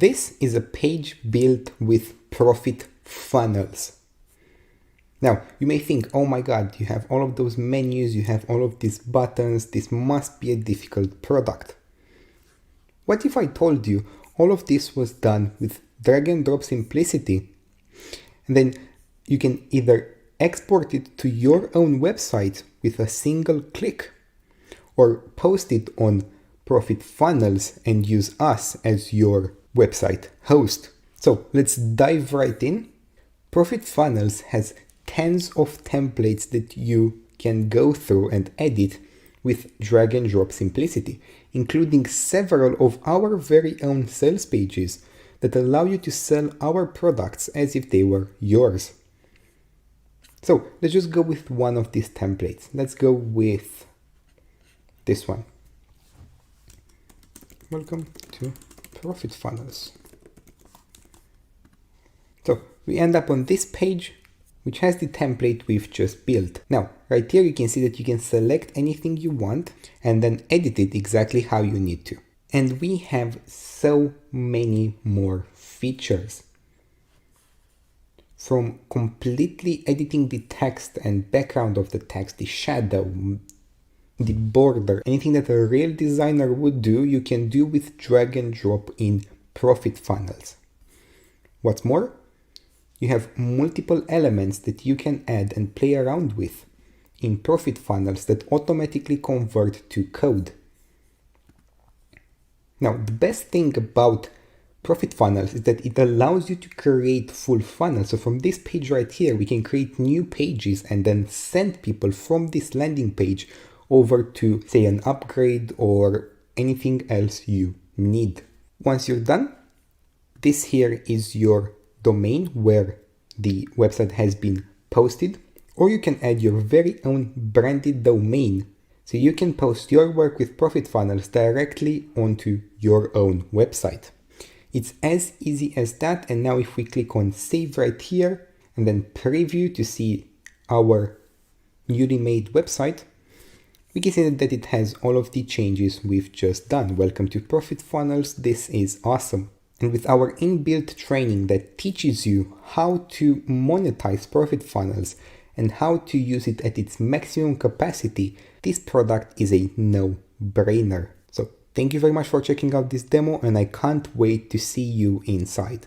this is a page built with profitfunnels. Now, you may think, oh my God, you have all of those menus, you have all of these buttons, this must be a difficult product. What if I told you all of this was done with drag and drop simplicity? And then you can either export it to your own website with a single click, or post it on profitfunnels and use us as your website host. So let's dive right in. Profitfunnels has tens of templates that you can go through and edit with drag and drop simplicity, including several of our very own sales pages that allow you to sell our products as if they were yours. So let's just go with one of these templates. Let's go with this one. Welcome to profitfunnels. So we end up on this page, which has the template we've just built. Now, right here you can see that you can select anything you want and then edit it exactly how you need to. And we have so many more features. From completely editing the text and background of the text, the shadow, the border, anything that a real designer would do, you can do with drag and drop in profitfunnels. What's more, you have multiple elements that you can add and play around with in profitfunnels that automatically convert to code. Now, the best thing about profitfunnels is that it allows you to create full funnels. So from this page right here, we can create new pages and then send people from this landing page over to, say, an upgrade or anything else you need. Once you're done, this here is your domain where the website has been posted, or you can add your very own branded domain. So you can post your work with profitfunnels directly onto your own website. It's as easy as that. And now if we click on save right here and then preview to see our newly made website, we can see that it has all of the changes we've just done. Welcome to profitfunnels. This is awesome. And with our inbuilt training that teaches you how to monetize profitfunnels and how to use it at its maximum capacity, this product is a no-brainer. So thank you very much for checking out this demo, and I can't wait to see you inside.